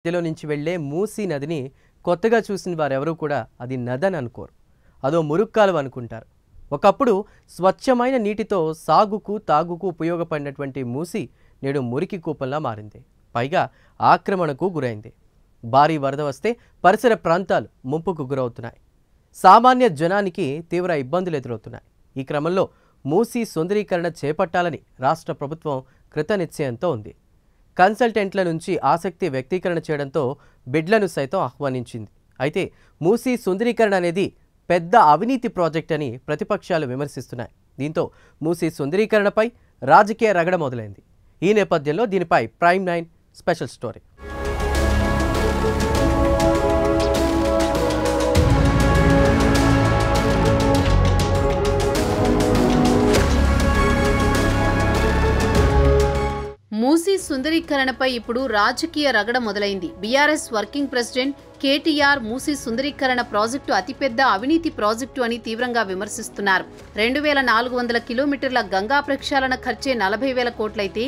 మధ్యలో నుంచి వెళ్లే మూసీ నదిని కొత్తగా చూసిన వారెవరూ కూడా అది నదని అనుకోరు. అదో మురుక్కాలువ అనుకుంటారు. ఒకప్పుడు స్వచ్ఛమైన నీటితో సాగుకు తాగుకు ఉపయోగపడినటువంటి మూసీ నేడు మురికి కూపంలా మారింది. పైగా ఆక్రమణకు గురైంది. భారీ వరద వస్తే పరిసర ప్రాంతాలు ముంపుకు గురవుతున్నాయి. సామాన్య జనానికి తీవ్ర ఇబ్బందులు ఎదురవుతున్నాయి. ఈ క్రమంలో మూసీ సుందరీకరణ చేపట్టాలని రాష్ట్ర ప్రభుత్వం కృతనిశ్చయంతో ఉంది. కన్సల్టెంట్ల నుంచి ఆసక్తి వ్యక్తీకరణ చేయడంతో బిడ్లను సైతం ఆహ్వానించింది. అయితే మూసీ సుందరీకరణ అనేది పెద్ద అవినీతి ప్రాజెక్ట్ అని ప్రతిపక్షాలు విమర్శిస్తున్నాయి. దీంతో మూసీ సుందరీకరణపై రాజకీయ రగడ మొదలైంది. ఈ నేపథ్యంలో దీనిపై ప్రైమ్ 9 స్పెషల్ స్టోరీ. మూసీ సుందరీకరణపై ఇప్పుడు రాజకీయ రగడ మొదలైంది. BRS working president KTR Musi సుందరీకరణ ప్రాజెక్టు అతిపెద్ద అవినీతి ప్రాజెక్టు అని తీవ్రంగా విమర్శిస్తున్నారు. 2400 కిలోమీటర్ల గంగా ప్రక్షాళన ఖర్చే 40,000 కోట్లయితే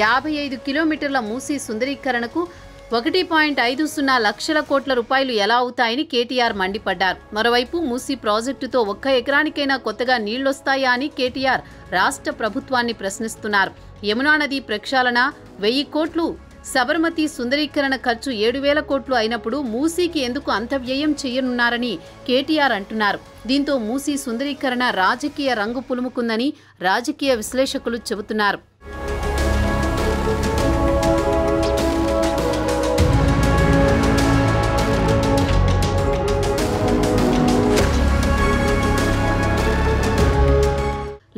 55 కిలోమీటర్ల మూసీ సుందరీకరణకు 1.50 లక్షల కోట్ల రూపాయలు ఎలా అవుతాయని కేటీఆర్ మండిపడ్డారు. మరోవైపు మూసీ ప్రాజెక్టుతో 1 ఎకరానికైనా కొత్తగా నీళ్లొస్తాయా అని కేటీఆర్ రాష్ట్ర ప్రభుత్వాన్ని ప్రశ్నిస్తున్నారు. యమునా నది ప్రక్షాళన 1000 కోట్లు, సబర్మతి సుందరీకరణ ఖర్చు 7,000 కోట్లు అయినప్పుడు మూసీకి ఎందుకు అంత వ్యయం చేయనున్నారని కేటీఆర్ అంటున్నారు. దీంతో మూసీ సుందరీకరణ రాజకీయ రంగు పులుముకుందని రాజకీయ విశ్లేషకులు చెబుతున్నారు.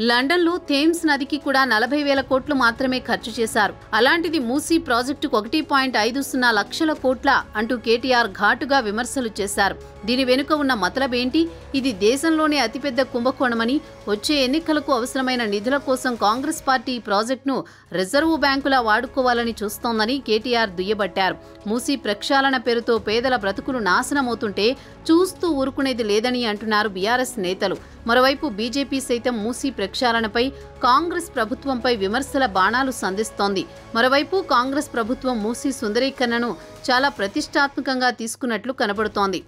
లండన్లో థేమ్స్ నదికి కూడా 40,000 కోట్లు మాత్రమే ఖర్చు చేశారు. అలాంటిది మూసీ ప్రాజెక్టుకు 1.50 లక్షల కోట్ల అంటూ కేటీఆర్ ఘాటుగా విమర్శలు చేశారు. దీని వెనుక ఉన్న మతలబేంటి? ఇది దేశంలోనే అతిపెద్ద కుంభకోణమని, వచ్చే ఎన్నికలకు అవసరమైన నిధుల కోసం కాంగ్రెస్ పార్టీ ఈ ప్రాజెక్టును రిజర్వు బ్యాంకులా వాడుకోవాలని చూస్తోందని కేటీఆర్ దుయ్యబట్టారు. మూసీ ప్రక్షాళన పేరుతో పేదల బ్రతుకులు నాశనమవుతుంటే చూస్తూ ఊరుకునేది లేదని అంటున్నారు బీఆర్ఎస్ నేతలు. మరోవైపు బీజేపీ సైతం మూసీ ప్రక్షాళనపై కాంగ్రెస్ ప్రభుత్వంపై విమర్శల బాణాలు సంధిస్తోంది. మరోవైపు కాంగ్రెస్ ప్రభుత్వం మూసీ సుందరీకరణను చాలా ప్రతిష్టాత్మకంగా తీసుకున్నట్లు కనబడుతోంది.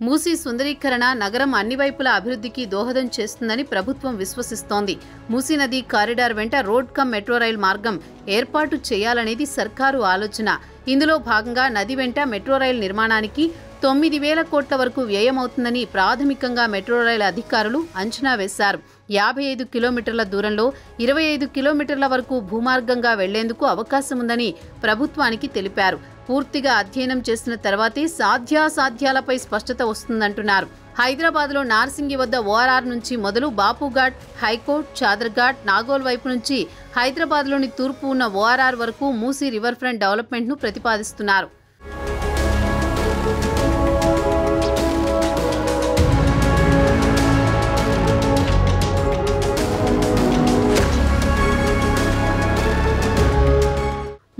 మూసీ సుందరీకరణ నగరం అన్ని వైపుల అభివృద్ధికి దోహదం చేస్తుందని ప్రభుత్వం విశ్వసిస్తోంది. మూసీ నది కారిడార్ వెంట రోడ్ కమ్ మెట్రో రైల్ మార్గం ఏర్పాటు చేయాలనేది సర్కారు ఆలోచన. ఇందులో భాగంగా నది వెంట మెట్రో రైల్ నిర్మాణానికి 9,000 కోట్ల వరకు వ్యయమవుతుందని ప్రాథమికంగా మెట్రో రైల్ అధికారులు అంచనా వేశారు. 55 కిలోమీటర్ల దూరంలో 25 కిలోమీటర్ల వరకు భూమార్గంగా వెళ్లేందుకు అవకాశం ఉందని ప్రభుత్వానికి తెలిపారు. పూర్తిగా అధ్యయనం చేసిన తర్వాతే సాధ్యాసాధ్యాలపై స్పష్టత వస్తుందంటున్నారు. హైదరాబాద్లో నార్సింగి వద్ద ఓఆర్ఆర్ నుంచి మొదలు బాపుఘాట్, హైకోర్ట్, చాదర్ఘాట్, నాగోల్ వైపు నుంచి హైదరాబాద్లోని తూర్పు ఉన్న ఓఆర్ఆర్ వరకు మూసీ రివర్ ఫ్రంట్ డెవలప్మెంట్ను ప్రతిపాదిస్తున్నారు.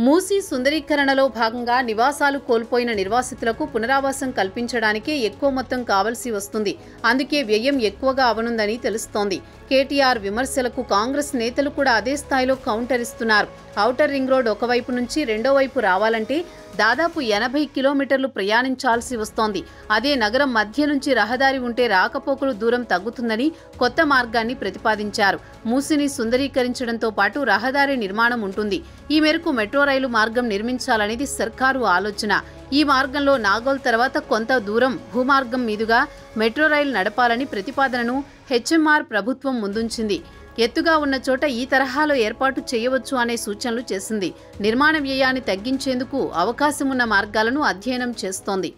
మూసీ సుందరీకరణలో భాగంగా నివాసాలు కోల్పోయిన నిర్వాసితులకు పునరావాసం కల్పించడానికే ఎక్కువ మొత్తం కావాల్సి వస్తుంది. అందుకే వ్యయం ఎక్కువగా అవనుందని తెలుస్తోంది. కేటీఆర్ విమర్శలకు కాంగ్రెస్ నేతలు కూడా అదే స్థాయిలో కౌంటర్ ఇస్తున్నారు. ఔటర్ రింగ్ రోడ్ ఒకవైపు నుంచి రెండో వైపు రావాలంటే దాదాపు 80 కిలోమీటర్లు ప్రయాణించాల్సి వస్తోంది. అదే నగరం మధ్య నుంచి రహదారి ఉంటే రాకపోకలు దూరం తగ్గుతుందని కొత్త మార్గాన్ని ప్రతిపాదించారు. మూసీని సుందరీకరించడంతో పాటు రహదారి నిర్మాణం ఉంటుంది. ఈ మేరకు మెట్రో రైలు మార్గం నిర్మించాలనేది సర్కారు ఆలోచన. ఈ మార్గంలో నాగోల్ తర్వాత కొంత దూరం భూమార్గం మీదుగా మెట్రో రైలు నడపాలని ప్రతిపాదనను హెచ్ఎంఆర్ ప్రభుత్వం ముందుంచింది. ఎత్తుగా ఉన్న చోట ఈ తరహాలో ఏర్పాటు చేయవచ్చు అనే సూచనలు చేసింది. నిర్మాణ వ్యయాన్ని తగ్గించేందుకు అవకాశం ఉన్న మార్గాలను అధ్యయనం చేస్తోంది.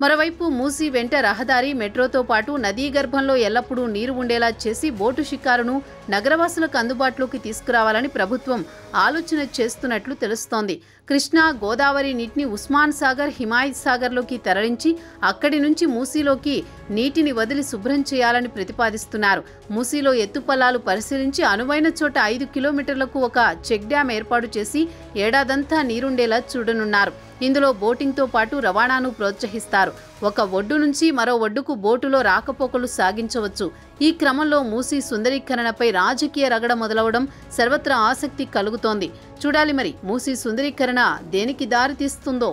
మరోవైపు మూసీ వెంట రహదారి, మెట్రోతో పాటు నదీ గర్భంలో ఎల్లప్పుడూ నీరు ఉండేలా చేసి బోటు షికారును నగరవాసులకు అందుబాటులోకి తీసుకురావాలని ప్రభుత్వం ఆలోచన చేస్తున్నట్లు తెలుస్తోంది. కృష్ణా, గోదావరి నీటిని ఉస్మాన్ సాగర్, హిమాయత్ సాగర్లోకి తరలించి అక్కడి నుంచి మూసీలోకి నీటిని వదిలి శుభ్రం చేయాలని ప్రతిపాదిస్తున్నారు. మూసీలో ఎత్తుపల్లాలు పరిశీలించి అనువైన చోట 5 కిలోమీటర్లకు ఒక చెక్ డ్యాం ఏర్పాటు చేసి ఏడాదంతా నీరుండేలా చూడనున్నారు. ఇందులో బోటింగ్తో పాటు రవాణాను ప్రోత్సహిస్తారు. ఒక ఒడ్డు నుంచి మరో ఒడ్డుకు బోటులో రాకపోకలు సాగించవచ్చు. ఈ క్రమంలో మూసీ సుందరీకరణపై రాజకీయ రగడ మొదలవడం సర్వత్రా ఆసక్తి కలుగుతోంది. చూడాలి మరి మూసీ సుందరీకరణ దేనికి దారి తీస్తుందో.